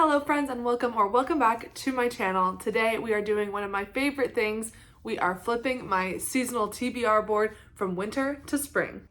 Hello friends and welcome back to my channel. Today we are doing one of my favorite things. We are flipping my seasonal TBR board from winter to spring.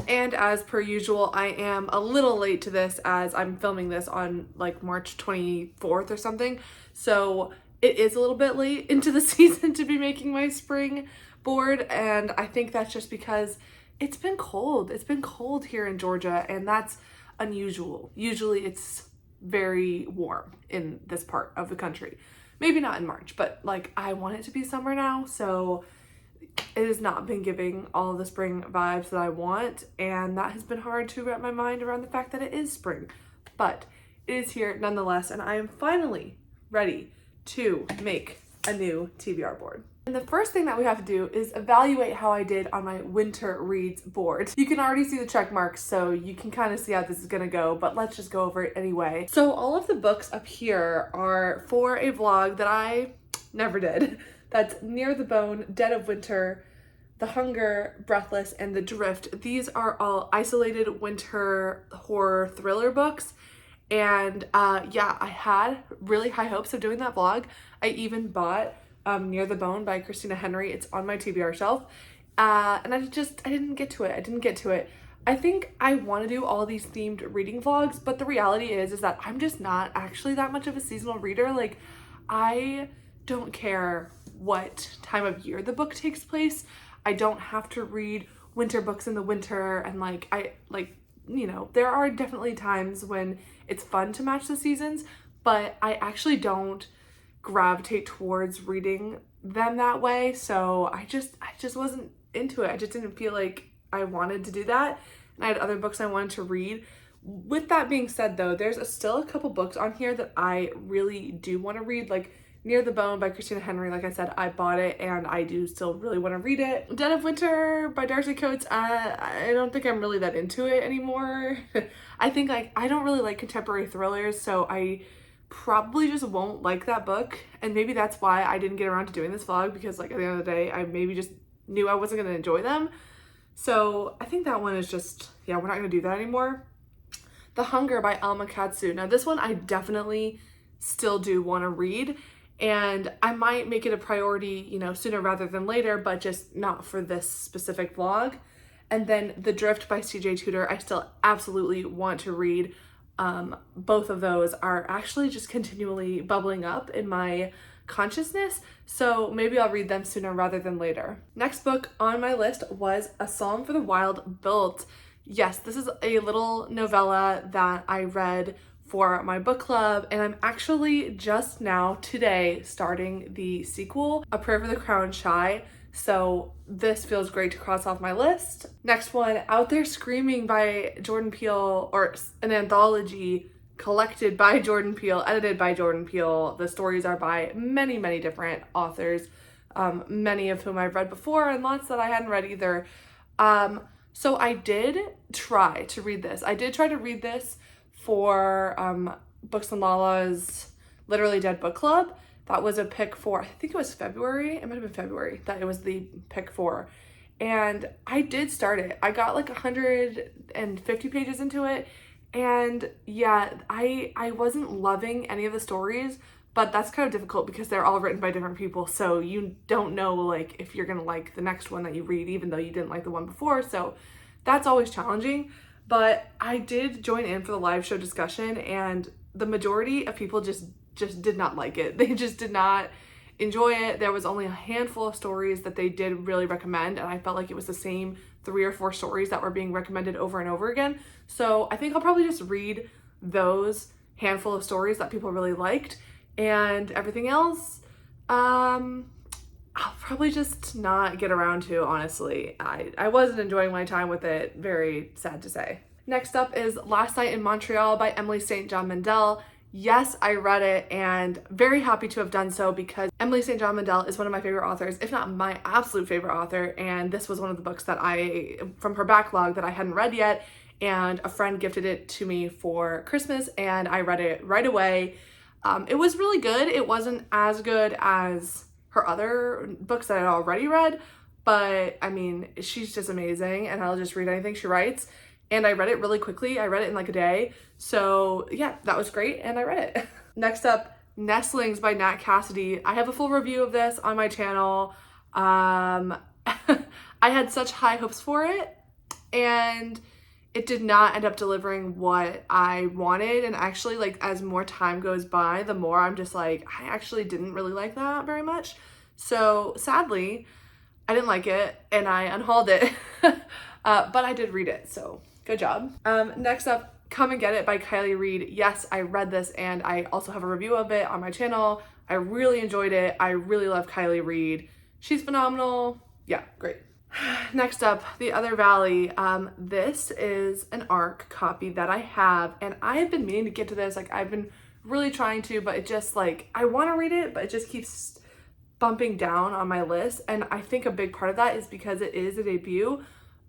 And as per usual, I am a little late to this as I'm filming this on like March 24th or something. So it is a little bit late into the season to be making my spring board, and I think that's just because it's been cold. It's been cold here in Georgia, and that's unusual. Usually it's very warm in this part of the country. Maybe not in March, but like I want it to be summer now, so it has not been giving all of the spring vibes that I want, and that has been hard to wrap my mind around the fact that it is spring. But it is here nonetheless, and I am finally ready to make a new TBR board. And the first thing that we have to do is evaluate how I did on my winter reads board. You can already see the check marks, so you can kind of see how this is gonna go, but let's just go over it anyway. So all of the books up here are for a vlog that I never did. That's Near the Bone, Dead of Winter, The Hunger, Breathless, and The Drift. These are all isolated winter horror thriller books. And yeah, I had really high hopes of doing that vlog. I even bought Near the Bone by Christina Henry. It's on my TBR shelf. And I didn't get to it. I think I want to do all these themed reading vlogs, but the reality is that I'm just not actually that much of a seasonal reader. Like, I don't care what time of year the book takes place. I don't have to read winter books in the winter, and you know, there are definitely times when it's fun to match the seasons, but I actually don't gravitate towards reading them that way. So I just wasn't into it. I just didn't feel like I wanted to do that, and I had other books I wanted to read. With that being said though, there's still a couple books on here that I really do want to read, like Near the Bone by Christina Henry. Like I said, I bought it and I do still really want to read it. Dead of Winter by Darcy Coates, I don't think I'm really that into it anymore. I think I don't really like contemporary thrillers, so I probably just won't like that book, and maybe that's why I didn't get around to doing this vlog, because like at the end of the day I maybe just knew I wasn't going to enjoy them. So I think that one is just, yeah, we're not going to do that anymore. The Hunger by Alma Katsu. Now this one I definitely still do want to read, and I might make it a priority, you know, sooner rather than later, but just not for this specific vlog. And then The Drift by CJ Tudor, I still absolutely want to read. Both of those are actually just continually bubbling up in my consciousness, so maybe I'll read them sooner rather than later. Next book on my list was A Psalm for the Wild Built. Yes, this is a little novella that I read for my book club, and I'm actually just now today starting the sequel, A Prayer for the Crowned Shy, so this feels great to cross off my list. Next one, Out There Screaming by Jordan Peele, or an anthology collected by Jordan Peele, edited by Jordan Peele. The stories are by many different authors, many of whom I've read before and lots that I hadn't read either. So I did try to read this. I did try to read this for Books and Lala's Literally Dead book club. That was a pick for, I think it was February. It might have been February that it was the pick for. And I did start it. I got like 150 pages into it. And yeah, I wasn't loving any of the stories, but that's kind of difficult because they're all written by different people. So you don't know like if you're gonna like the next one that you read, even though you didn't like the one before. So that's always challenging. But I did join in for the live show discussion, and the majority of people just did not like it. They just did not enjoy it. There was only a handful of stories that they did really recommend, and I felt like it was the same 3 or 4 stories that were being recommended over and over again. So I think I'll probably just read those handful of stories that people really liked, and everything else, I'll probably just not get around to, honestly. I wasn't enjoying my time with it, very sad to say. Next up is Last Night in Montreal by Emily St. John Mandel. Yes, I read it, and very happy to have done so because Emily St. John Mandel is one of my favorite authors, if not my absolute favorite author, and this was one of the books that from her backlog that I hadn't read yet, and a friend gifted it to me for Christmas, and I read it right away. It was really good. It wasn't as good as her other books that I'd already read, but I mean, she's just amazing, and I'll just read anything she writes. And I read it really quickly. I read it in like a day. So yeah, that was great, and I read it. Next up, Nestlings by Nat Cassidy. I have a full review of this on my channel. I had such high hopes for it, and it did not end up delivering what I wanted. And actually, like, as more time goes by, the more I'm just like, I actually didn't really like that very much. So sadly, I didn't like it, and I unhauled it. But I did read it, so good job. Next up, Come and Get It by Kylie Reed. Yes, I read this, and I also have a review of it on my channel. I really enjoyed it. I really love Kylie Reed. She's phenomenal. Yeah, great. Next up, The Other Valley. This is an ARC copy that I have, and I have been meaning to get to this. Like, I've been really trying to, but it just, like, I want to read it, but it just keeps bumping down on my list. And I think a big part of that is because it is a debut,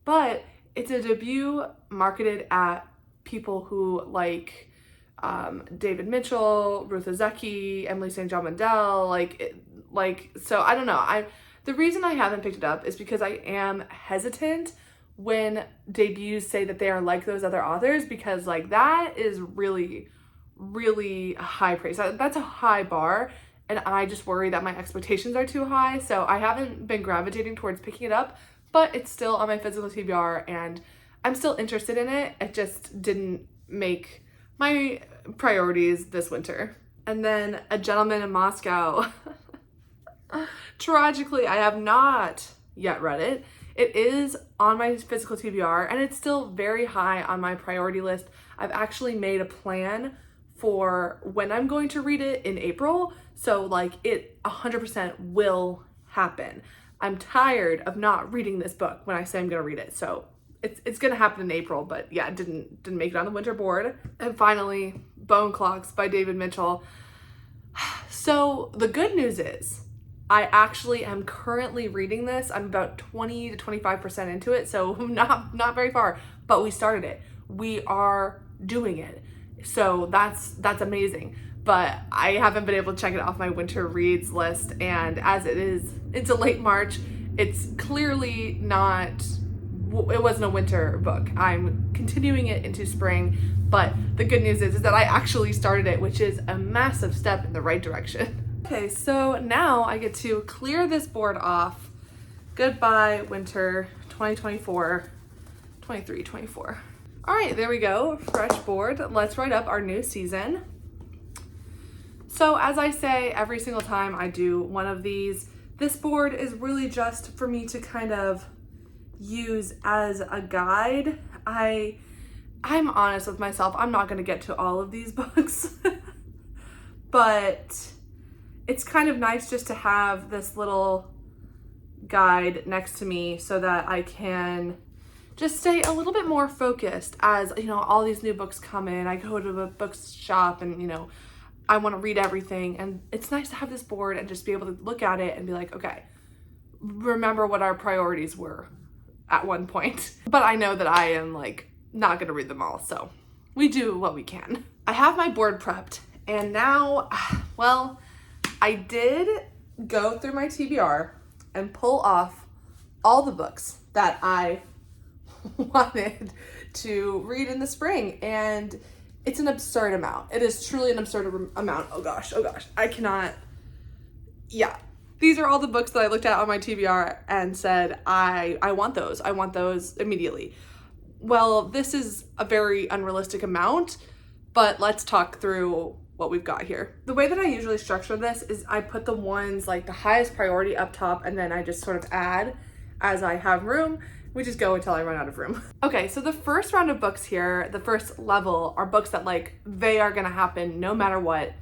but it's a debut marketed at people who like David Mitchell, Ruth Ozeki, Emily St. John Mandel, so I don't know. The reason I haven't picked it up is because I am hesitant when debuts say that they are like those other authors, because like that is really, really high praise. That's a high bar, and I just worry that my expectations are too high. So I haven't been gravitating towards picking it up, but it's still on my physical TBR, and I'm still interested in it. It just didn't make my priorities this winter. And then A Gentleman in Moscow. Tragically, I have not yet read it. It is on my physical TBR, and it's still very high on my priority list. I've actually made a plan for when I'm going to read it in April. So like it 100% will happen. I'm tired of not reading this book when I say I'm gonna read it. So it's gonna happen in April, but yeah, it didn't make it on the winter board. And finally, Bone Clocks by David Mitchell. So the good news is I actually am currently reading this. I'm about 20 to 25% into it, so not very far, but we started it. We are doing it. So that's amazing. But I haven't been able to check it off my winter reads list, and as it is into late March, it's clearly not, it wasn't a winter book. I'm continuing it into spring, but the good news is that I actually started it, which is a massive step in the right direction. Okay, so now I get to clear this board off. Goodbye, winter 2024, 23, 24. All right, there we go, fresh board. Let's write up our new season. So as I say every single time I do one of these, this board is really just for me to kind of use as a guide. I'm honest with myself, I'm not gonna get to all of these books, but it's kind of nice just to have this little guide next to me so that I can just stay a little bit more focused as, you know, all these new books come in. I go to a bookshop and, you know, I want to read everything, and it's nice to have this board and just be able to look at it and be like, okay, remember what our priorities were at one point. But I know that I am like not gonna read them all, so we do what we can. I have my board prepped, and now, well, I did go through my TBR and pull off all the books that I wanted to read in the spring, and it's an absurd amount. It is truly an absurd amount. Oh gosh, I cannot, yeah. These are all the books that I looked at on my TBR and said, I want those immediately. Well, this is a very unrealistic amount, but let's talk through what we've got here. The way that I usually structure this is I put the ones like the highest priority up top, and then I just sort of add as I have room. We just go until I run out of room. Okay, so the first round of books here, the first level, are books that like, they are gonna happen no matter what.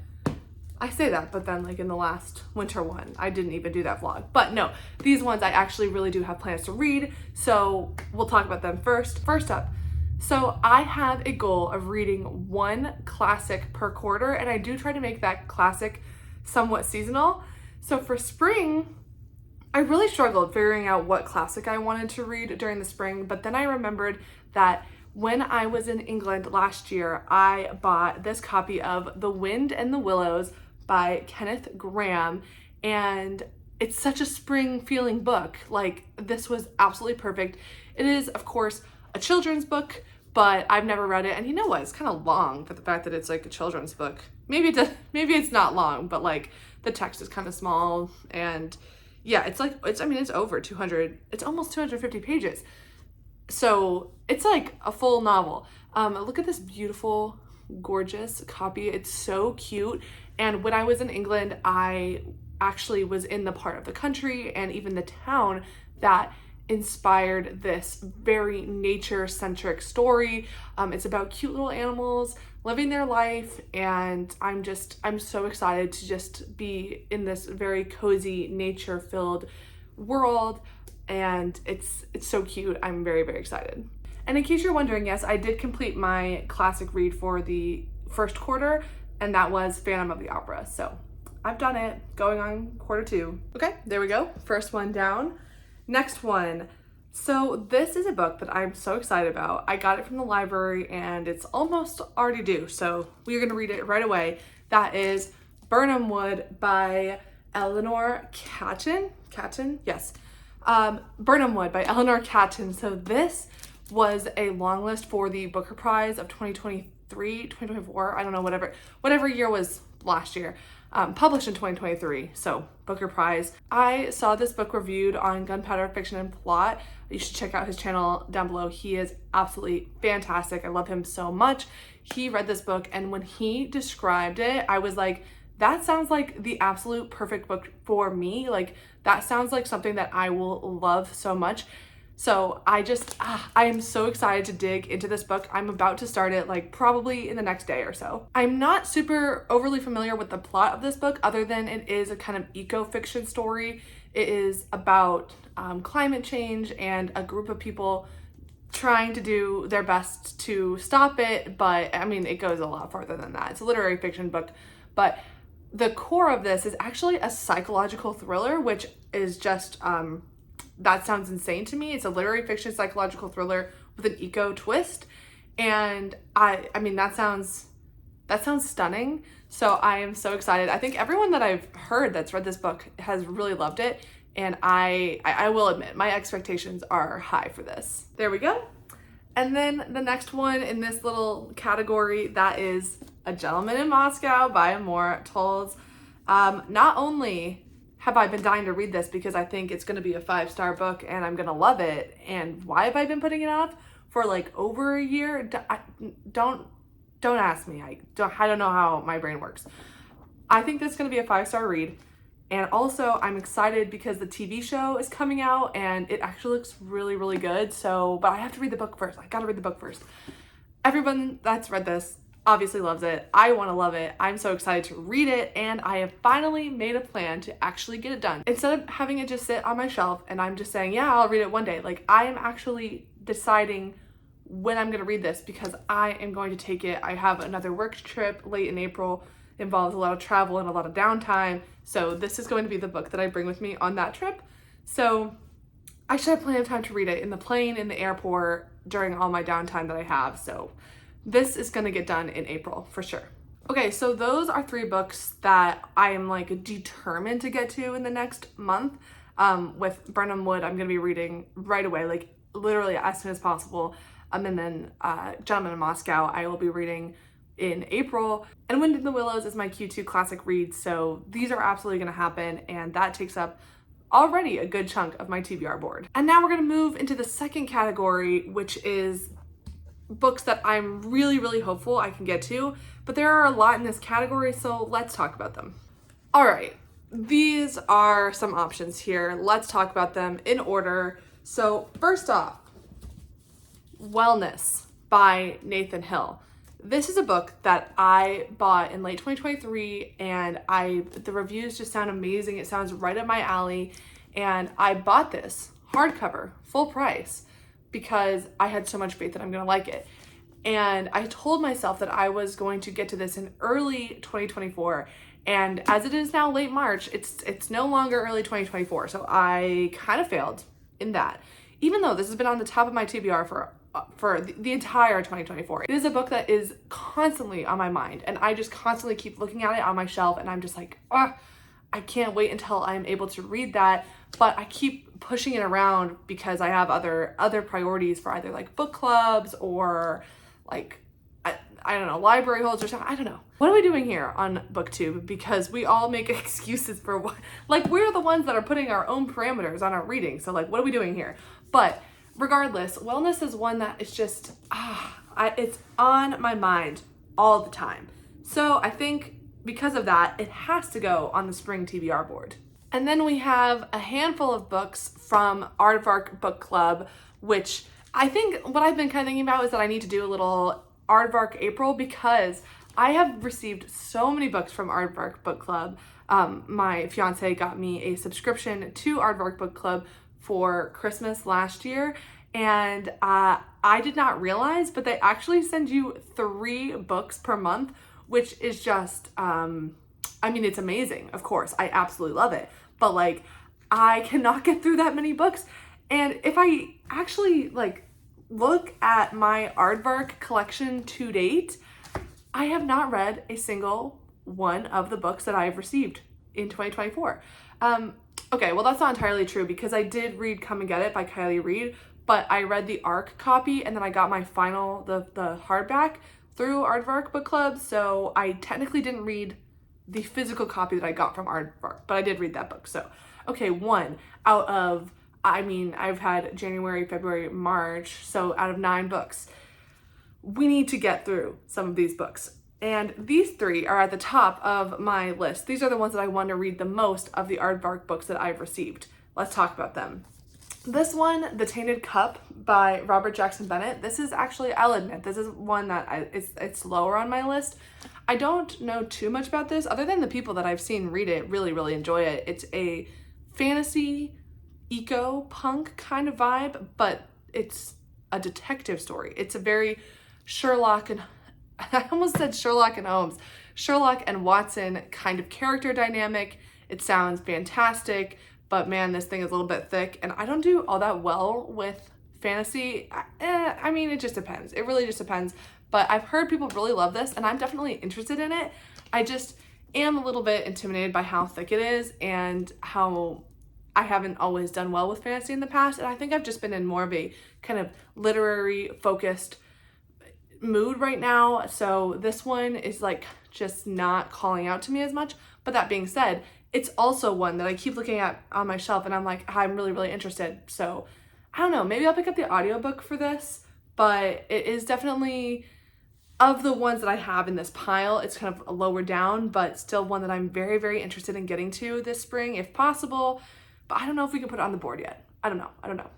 I say that, but then like in the last winter one, I didn't even do that vlog. But no, these ones I actually really do have plans to read, so we'll talk about them first. First up, so I have a goal of reading one classic per quarter, and I do try to make that classic somewhat seasonal. So for spring, I really struggled figuring out what classic I wanted to read during the spring, but then I remembered that when I was in England last year, I bought this copy of The Wind and the Willows by Kenneth Grahame, and it's such a spring feeling book. Like, this was absolutely perfect. It is, of course, a children's book, but I've never read it. And you know what? It's kind of long for the fact that it's like a children's book. Maybe maybe it's not long, but like the text is kind of small. And yeah, it's over 200, it's almost 250 pages. So it's like a full novel. Look at this beautiful, gorgeous copy. It's so cute. And when I was in England, I actually was in the part of the country and even the town that inspired this very nature-centric story. It's about cute little animals living their life, and I'm so excited to just be in this very cozy, nature-filled world, and it's so cute. I'm very, very excited. And in case you're wondering, yes, I did complete my classic read for the first quarter, and that was Phantom of the Opera. So I've done it, going on quarter 2. Okay, there we go. First one down. Next one. So this is a book that I'm so excited about. I got it from the library and it's almost already due, so we're gonna read it right away. That is Birnam Wood by Eleanor Catton. Catton? Yes. Birnam Wood by Eleanor Catton. So this was a long list for the Booker Prize of 2023, 2024, I don't know, whatever year was last year. Published in 2023, so Booker Prize. I saw this book reviewed on Gunpowder Fiction and Plot. You should check out his channel down below. He is absolutely fantastic. I love him so much. He read this book, and when he described it, I was like, that sounds like the absolute perfect book for me. Like, that sounds like something that I will love so much. So I am so excited to dig into this book. I'm about to start it like probably in the next day or so. I'm not super overly familiar with the plot of this book, other than it is a kind of eco-fiction story. It is about climate change and a group of people trying to do their best to stop it, but I mean, it goes a lot farther than that. It's a literary fiction book, but the core of this is actually a psychological thriller, which is just, that sounds insane to me. It's a literary fiction psychological thriller with an eco twist. And I mean, that sounds stunning. So I am so excited. I think everyone that I've heard that's read this book has really loved it. And I will admit, my expectations are high for this. There we go. And then the next one in this little category, that is A Gentleman in Moscow by Amor Tolls. Not only have I been dying to read this because I think it's going to be a 5-star book and I'm going to love it, and why have I been putting it off for like over a year? Don't ask me. I don't know how my brain works. I think this is going to be a 5-star read. And also I'm excited because the TV show is coming out and it actually looks really, really good. So, but I have to read the book first. I got to read the book first. Everyone that's read this obviously loves it. I want to love it. I'm so excited to read it, and I have finally made a plan to actually get it done. Instead of having it just sit on my shelf and I'm just saying, yeah, I'll read it one day. Like, I am actually deciding when I'm going to read this because I am going to take it. I have another work trip late in April. It involves a lot of travel and a lot of downtime. So this is going to be the book that I bring with me on that trip. So I should have plenty of time to read it in the plane, in the airport, during all my downtime that I have. So this is gonna get done in April for sure. Okay, so those are 3 books that I am like determined to get to in the next month. With Birnam Wood, I'm gonna be reading right away, like literally as soon as possible. And then Gentleman in Moscow, I will be reading in April. And Wind in the Willows is my Q2 classic read, so these are absolutely gonna happen, and that takes up already a good chunk of my TBR board. And now we're gonna move into the second category, which is books that I'm really, really hopeful I can get to, but there are a lot in this category, so let's talk about them. All right, these are some options here. Let's talk about them in order. So first off, Wellness by Nathan Hill. This is a book that I bought in late 2023, and the reviews just sound amazing. It sounds right up my alley, and I bought this hardcover, full price, because I had so much faith that I'm gonna like it. And I told myself that I was going to get to this in early 2024, and as it is now late March, it's no longer early 2024, so I kind of failed in that. Even though this has been on the top of my TBR for the entire 2024. It is a book that is constantly on my mind, and I just constantly keep looking at it on my shelf, and I'm just like, I I can't wait until I'm able to read that, but I keep pushing it around because I have other priorities for either like book clubs or like I don't know, library holds or something. I don't know. What are we doing here on BookTube? Because we all make excuses for what, like we're the ones that are putting our own parameters on our reading. So like, what are we doing here? But regardless, wellness is one that is just, it's on my mind all the time. So I think because of that, it has to go on the spring TBR board. And then we have a handful of books from Aardvark Book Club, which I think what I've been kind of thinking about is that I need to do a little Aardvark April because I have received so many books from Aardvark Book Club. My fiance got me a subscription to Aardvark Book Club for Christmas last year, and I did not realize, but they actually send you 3 books per month, which is just, I mean, it's amazing, of course. I absolutely love it. But like, I cannot get through that many books. And if I actually like look at my Aardvark collection to date, I have not read a single one of the books that I have received in 2024. Okay, well that's not entirely true because I did read Come and Get It by Kylie Reed, but I read the ARC copy and then I got my final, the hardback through Aardvark Book Club, so I technically didn't read the physical copy that I got from Aardvark, but I did read that book. So, okay, 1 out of, I mean, I've had January, February, March, so out of 9 books. We need to get through some of these books. And these 3 are at the top of my list. These are the ones that I want to read the most of the Aardvark books that I've received. Let's talk about them. This one, The Tainted Cup by Robert Jackson Bennett. This is actually, I'll admit, this is one that it's lower on my list. I don't know too much about this other than the people that I've seen read it really, really enjoy it. It's a fantasy, eco-punk kind of vibe, but it's a detective story. It's a very Sherlock and, I almost said Sherlock and Holmes, Sherlock and Watson kind of character dynamic. It sounds fantastic, but man, this thing is a little bit thick and I don't do all that well with fantasy. I mean, it just depends. It really just depends. But I've heard people really love this and I'm definitely interested in it. I just am a little bit intimidated by how thick it is and how I haven't always done well with fantasy in the past. And I think I've just been in more of a kind of literary focused mood right now. So this one is like just not calling out to me as much. But that being said, it's also one that I keep looking at on my shelf and I'm like, I'm really, really interested. So I don't know, maybe I'll pick up the audiobook for this, but it is definitely, of the ones that I have in this pile, it's kind of lower down, but still one that I'm very, very interested in getting to this spring if possible. But I don't know if we can put it on the board yet. I don't know.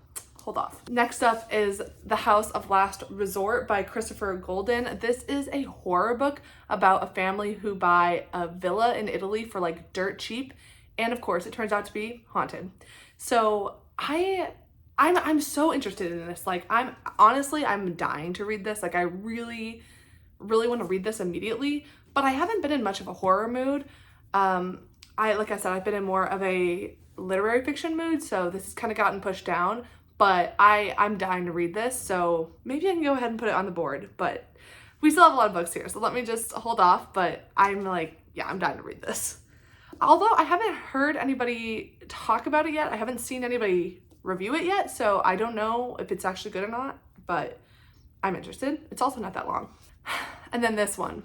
Hold off. Next up is The House of Last Resort by Christopher Golden. This is a horror book about a family who buy a villa in Italy for like dirt cheap. And of course it turns out to be haunted. So I'm so interested in this. Like I'm dying to read this. Like I really want to read this immediately, but I haven't been in much of a horror mood. Like I said, I've been in more of a literary fiction mood, so this has kind of gotten pushed down, but I'm dying to read this, so maybe I can go ahead and put it on the board, but we still have a lot of books here, so let me just hold off, but I'm like, yeah, I'm dying to read this. Although I haven't heard anybody talk about it yet, I haven't seen anybody review it yet, so I don't know if it's actually good or not, but I'm interested. It's also not that long. And then this one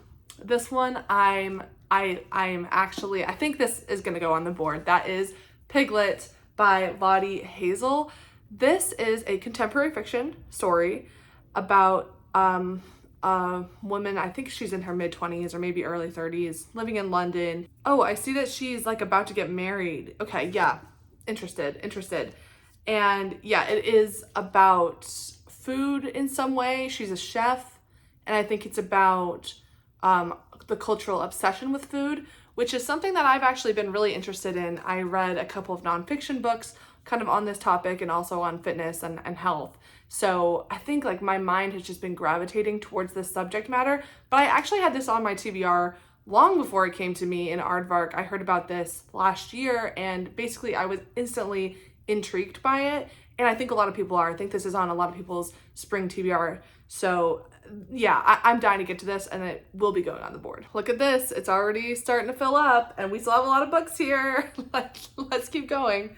I'm actually, I think this is gonna go on the board. That is Piglet by Lottie Hazel. This is a contemporary fiction story about a woman, I think she's in her mid-20s or maybe early 30s, living in London. Oh, I see that she's like about to get married. Okay, yeah, interested. And yeah, it is about food in some way. She's a chef, and I think it's about the cultural obsession with food, which is something that I've actually been really interested in. I read a couple of nonfiction books kind of on this topic and also on fitness and health. So I think like my mind has just been gravitating towards this subject matter, but I actually had this on my TBR long before it came to me in Aardvark. I heard about this last year and basically I was instantly intrigued by it. And I think a lot of people are. I think this is on a lot of people's spring TBR. So yeah, I'm dying to get to this, and it will be going on the board. Look at this. It's already starting to fill up, and we still have a lot of books here. Let's keep going.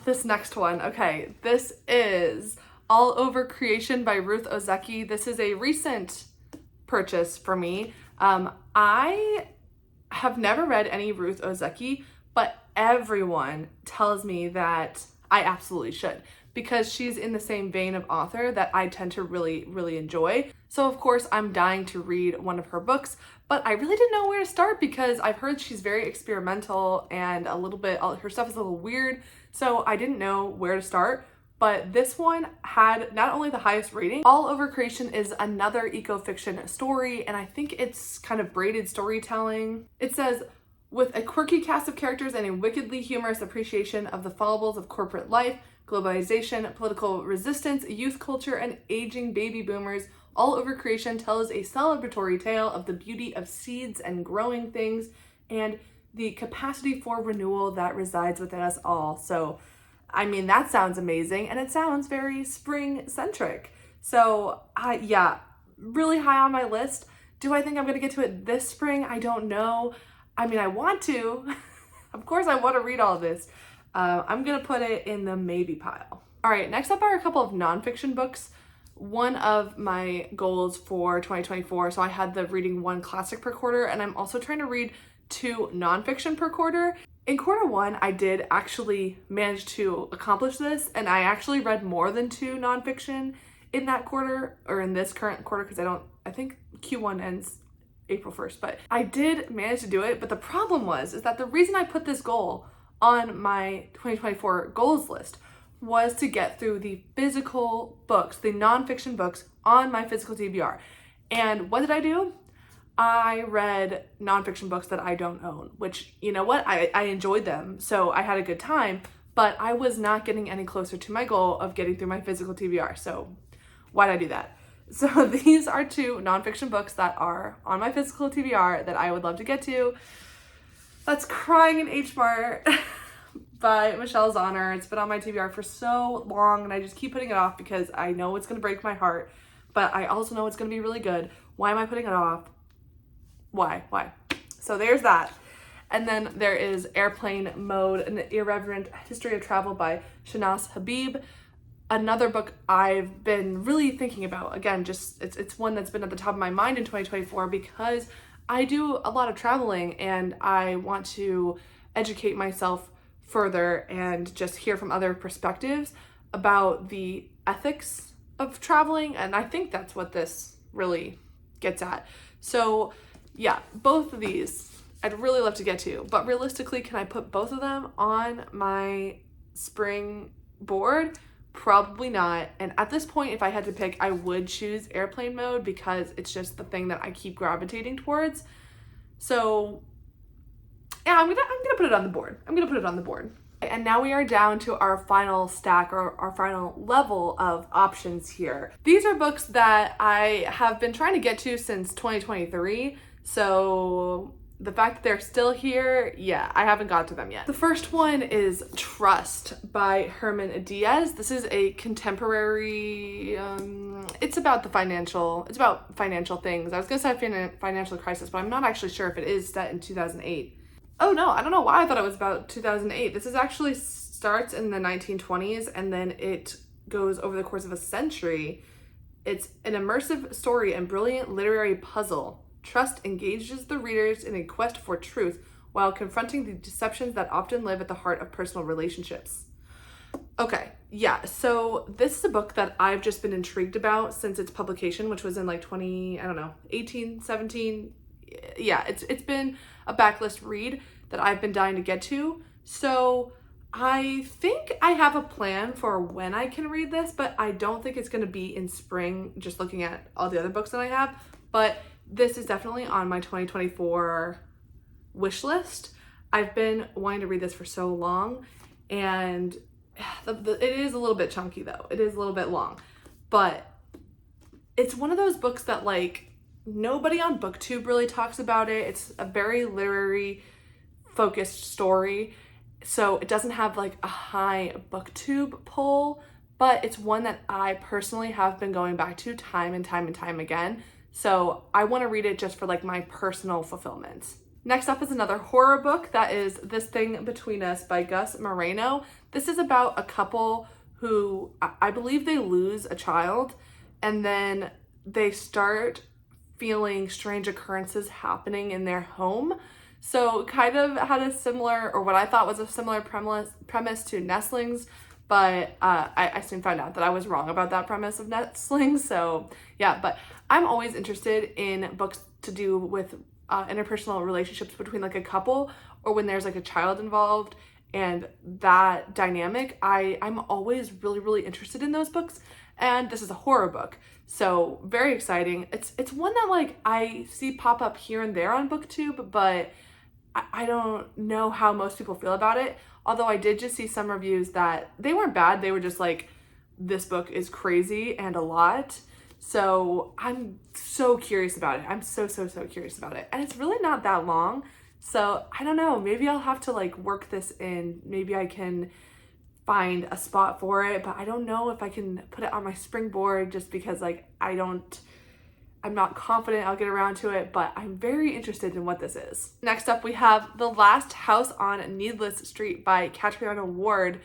This next one. Okay, this is All Over Creation by Ruth Ozeki. This is a recent purchase for me. I have never read any Ruth Ozeki, but everyone tells me that I absolutely should, because she's in the same vein of author that I tend to really, really enjoy. So of course I'm dying to read one of her books, but I really didn't know where to start because I've heard she's very experimental and a little bit, her stuff is a little weird. So I didn't know where to start. But this one had not only the highest rating. All Over Creation is another eco-fiction story, and I think it's kind of braided storytelling. It says, with a quirky cast of characters and a wickedly humorous appreciation of the foibles of corporate life, globalization, political resistance, youth culture, and aging baby boomers, All Over Creation tells a celebratory tale of the beauty of seeds and growing things and the capacity for renewal that resides within us all. So I mean, that sounds amazing, and it sounds very spring-centric. So, yeah, really high on my list. Do I think I'm going to get to it this spring? I don't know. I mean, I want to. Of course, I want to read all of this. I'm going to put it in the maybe pile. All right, next up are a couple of nonfiction books. One of my goals for 2024, so I had the reading 1 classic per quarter, and I'm also trying to read 2 nonfiction per quarter. In quarter 1, I did actually manage to accomplish this, and I actually read more than 2 nonfiction in that quarter, or in this current quarter, because I think Q1 ends April 1st, but I did manage to do it. But the problem is that the reason I put this goal on my 2024 goals list was to get through the physical books, the nonfiction books on my physical TBR. And what did I do? I read nonfiction books that I don't own, which, you know what, I enjoyed them, so I had a good time, but I was not getting any closer to my goal of getting through my physical TBR, so why'd I do that? So these are 2 nonfiction books that are on my physical TBR that I would love to get to. That's Crying in H Mart by Michelle Zauner. It's been on my TBR for so long, and I just keep putting it off because I know it's going to break my heart, but I also know it's going to be really good. Why am I putting it off? Why? So there's that. And then there is Airplane Mode, An Irreverent History of Travel by Shahnaz Habib. Another book I've been really thinking about. Again, just it's one that's been at the top of my mind in 2024 because I do a lot of traveling and I want to educate myself further and just hear from other perspectives about the ethics of traveling. And I think that's what this really gets at. So yeah, both of these I'd really love to get to, but realistically, can I put both of them on my spring board? Probably not. And at this point, if I had to pick, I would choose Airplane Mode because it's just the thing that I keep gravitating towards. So yeah, I'm gonna put it on the board. And now we are down to our final stack, or our final level of options here. These are books that I have been trying to get to since 2023. So the fact that they're still here, yeah, I haven't got to them yet. The first one is Trust by Herman Diaz. This is a contemporary, it's about financial things. I was gonna say financial crisis, but I'm not actually sure if it is set in 2008. Oh no, I don't know why I thought it was about 2008. This is actually starts in the 1920s and then it goes over the course of a century. It's an immersive story and brilliant literary puzzle. Trust engages the readers in a quest for truth while confronting the deceptions that often live at the heart of personal relationships. Okay, yeah, so this is a book that I've just been intrigued about since its publication, which was in like 18, 17. Yeah, it's been a backlist read that I've been dying to get to. So I think I have a plan for when I can read this, but I don't think it's going to be in spring, just looking at all the other books that I have. But this is definitely on my 2024 wish list. I've been wanting to read this for so long, and it is a little bit chunky though. It is a little bit long, but it's one of those books that like nobody on BookTube really talks about it. It's a very literary focused story, so it doesn't have like a high BookTube pull, but it's one that I personally have been going back to time and time and time again. So I want to read it just for like my personal fulfillment. Next up is another horror book that is This Thing Between Us by Gus Moreno. This is about a couple who I believe they lose a child and then they start feeling strange occurrences happening in their home. So kind of had a similar, or what I thought was a similar premise to Nestlings, but I soon found out that I was wrong about that premise of Nestlings. So yeah, but I'm always interested in books to do with interpersonal relationships between like a couple or when there's like a child involved and that dynamic. I'm always really, really interested in those books. And this is a horror book. So very exciting. It's one that like I see pop up here and there on BookTube, but I don't know how most people feel about it. Although I did just see some reviews that they weren't bad. They were just like, this book is crazy and a lot. So I'm so curious about it. I'm so curious about it. And it's really not that long. So I don't know, maybe I'll have to like work this in. Maybe I can find a spot for it, but I don't know if I can put it on my springboard just because like I'm not confident I'll get around to it, but I'm very interested in what this is. Next up, we have The Last House on Needless Street by Catriona Ward.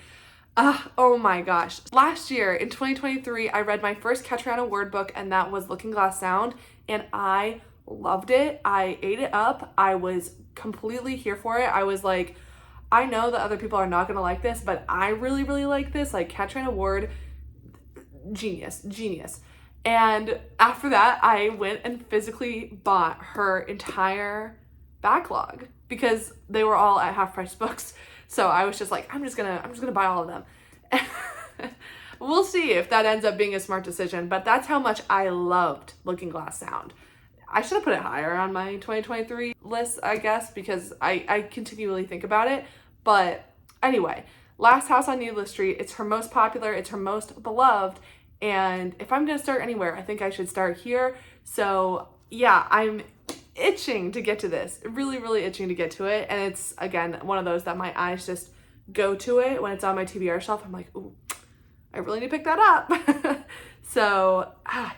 Oh my gosh. Last year in 2023, I read my first Catriona Ward book, and that was Looking Glass Sound, and I loved it. I ate it up. I was completely here for it. I was like, I know that other people are not going to like this, but I really, really like this. Like, Catriona Ward, genius. And after that, I went and physically bought her entire backlog because they were all at half price books. So I was just like, I'm just gonna buy all of them. We'll see if that ends up being a smart decision, but that's how much I loved Looking Glass Sound. I should have put it higher on my 2023 list, I guess, because I continually think about it. But anyway, Last House on Needless Street, it's her most popular, it's her most beloved. And if I'm gonna start anywhere, I think I should start here. So yeah, I'm itching to get to this, really, really itching to get to it. And it's, again, one of those that my eyes just go to it when it's on my TBR shelf. I'm like, ooh, I really need to pick that up. So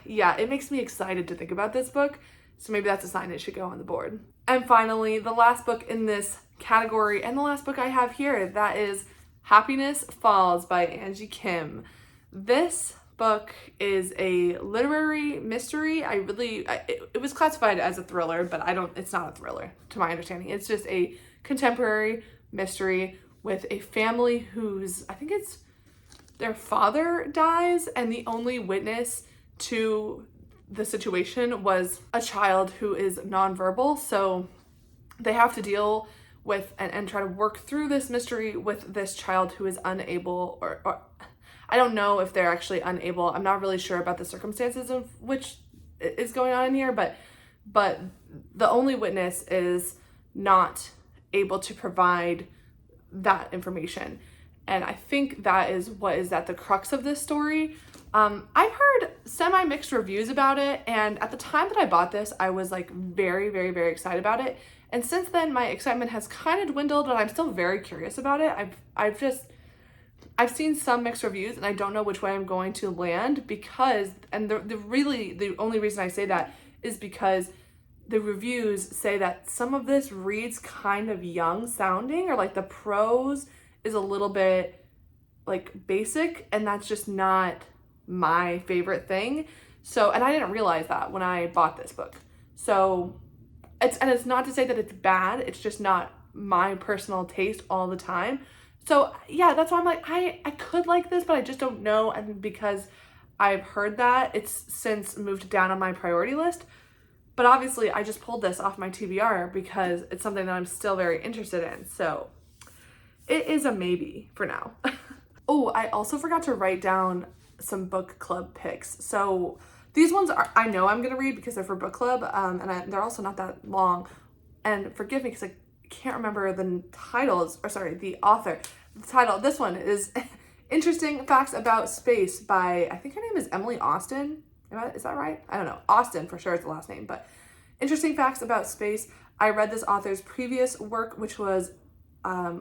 yeah, it makes me excited to think about this book. So maybe that's a sign it should go on the board. And finally, the last book in this category and the last book I have here, that is Happiness Falls by Angie Kim. This book is a literary mystery. It was classified as a thriller, but it's not a thriller to my understanding. It's just a contemporary mystery with a family whose, I think it's their father dies, and the only witness to the situation was a child who is nonverbal. So they have to deal with and try to work through this mystery with this child who is unable, or I don't know if they're actually unable. I'm not really sure about the circumstances of which is going on in here, but the only witness is not able to provide that information. And I think that is what is at the crux of this story. I've heard semi-mixed reviews about it, and at the time that I bought this, I was like very, very, very excited about it. And since then, my excitement has kind of dwindled, but I'm still very curious about it. I've seen some mixed reviews, and I don't know which way I'm going to land because, and the only reason I say that is because the reviews say that some of this reads kind of young sounding, or like the prose is a little bit like basic, and that's just not my favorite thing. So, and I didn't realize that when I bought this book. So it's not to say that it's bad, it's just not my personal taste all the time. So yeah, that's why I'm like, I could like this, but I just don't know. And because I've heard that, it's since moved down on my priority list. But obviously I just pulled this off my TBR because it's something that I'm still very interested in. So it is a maybe for now. Oh, I also forgot to write down some book club picks. So these ones I know I'm gonna read because they're for book club, and they're also not that long. And forgive me because I can't remember the titles, or sorry, the author. The title, this one is Interesting Facts About Space by, I think her name is Emily Austin. Is that right? I don't know. Austin for sure is the last name, but Interesting Facts About Space. I read this author's previous work, which was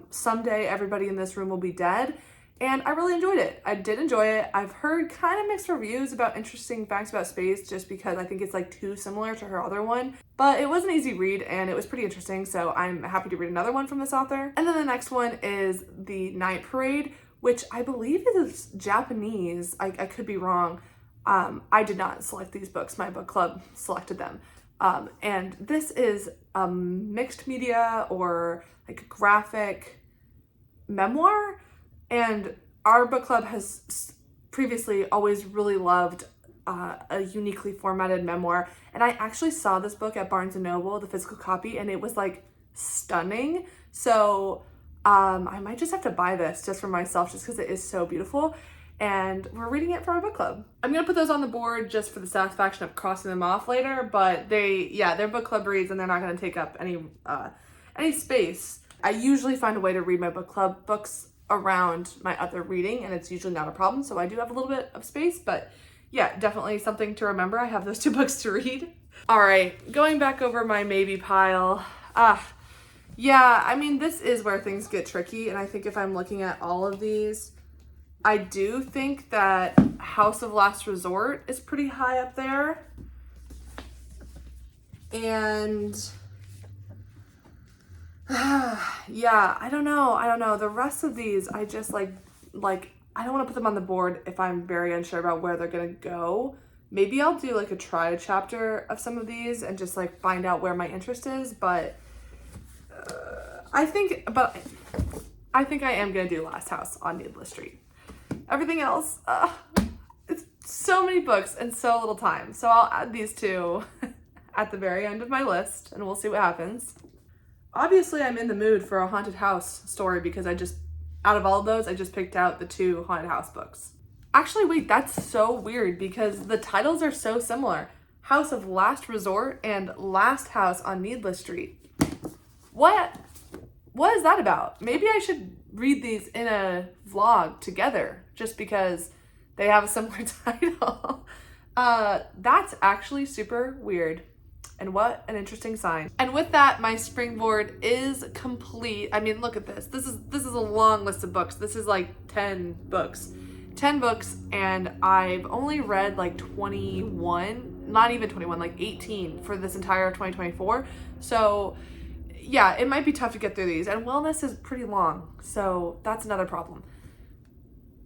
Someday Everybody in This Room Will Be Dead. and I really enjoyed it. I did enjoy it. I've heard kind of mixed reviews about interesting facts about space just because I think it's like too similar to her other one, but it was an easy read and it was pretty interesting, so I'm happy to read another one from this author. And then the next one is The Night Parade, which I believe is Japanese. I could be wrong. I did not select these books. My book club selected them. And this is a mixed media or like a graphic memoir. And our book club has previously always really loved a uniquely formatted memoir. And I actually saw this book at Barnes & Noble, the physical copy, and it was like stunning. So I might just have to buy this just for myself just because it is so beautiful. And we're reading it for our book club. I'm gonna put those on the board just for the satisfaction of crossing them off later, but they're book club reads and they're not gonna take up any space. I usually find a way to read my book club books around my other reading, and it's usually not a problem, so I do have a little bit of space, but yeah, definitely something to remember. I have those 2 books to read. All right, going back over my maybe pile. Yeah, I mean, this is where things get tricky, and I think if I'm looking at all of these, I do think that House of Last Resort is pretty high up there. And yeah, I don't know. The rest of these, I just like I don't want to put them on the board if I'm very unsure about where they're gonna go. Maybe I'll do like a try chapter of some of these and just like find out where my interest is, but I think I am gonna do Last House on Needless Street. Everything else, it's so many books and so little time. So I'll add these 2 at the very end of my list and we'll see what happens. Obviously, I'm in the mood for a haunted house story because out of all of those, I just picked out the 2 haunted house books. Actually, wait, that's so weird because the titles are so similar. House of Last Resort and Last House on Needless Street. What is that about? Maybe I should read these in a vlog together just because they have a similar title. That's actually super weird. And what an interesting sign. And with that, my springboard is complete. I mean, look at this. This is a long list of books. This is like 10 books. 10 books, and I've only read like 21, not even 21, like 18 for this entire 2024. So yeah, it might be tough to get through these, and wellness is pretty long, so that's another problem.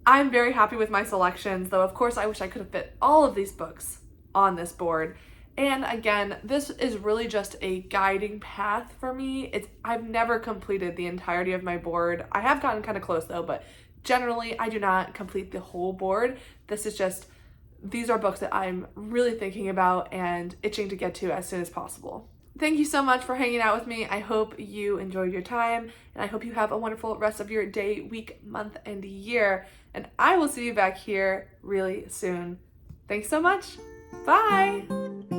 I'm very happy with my selections, though of course I wish I could have fit all of these books on this board. And again, this is really just a guiding path for me. I've never completed the entirety of my board. I have gotten kind of close though, but generally I do not complete the whole board. These are books that I'm really thinking about and itching to get to as soon as possible. Thank you so much for hanging out with me. I hope you enjoyed your time, and I hope you have a wonderful rest of your day, week, month, and year. And I will see you back here really soon. Thanks so much. Bye.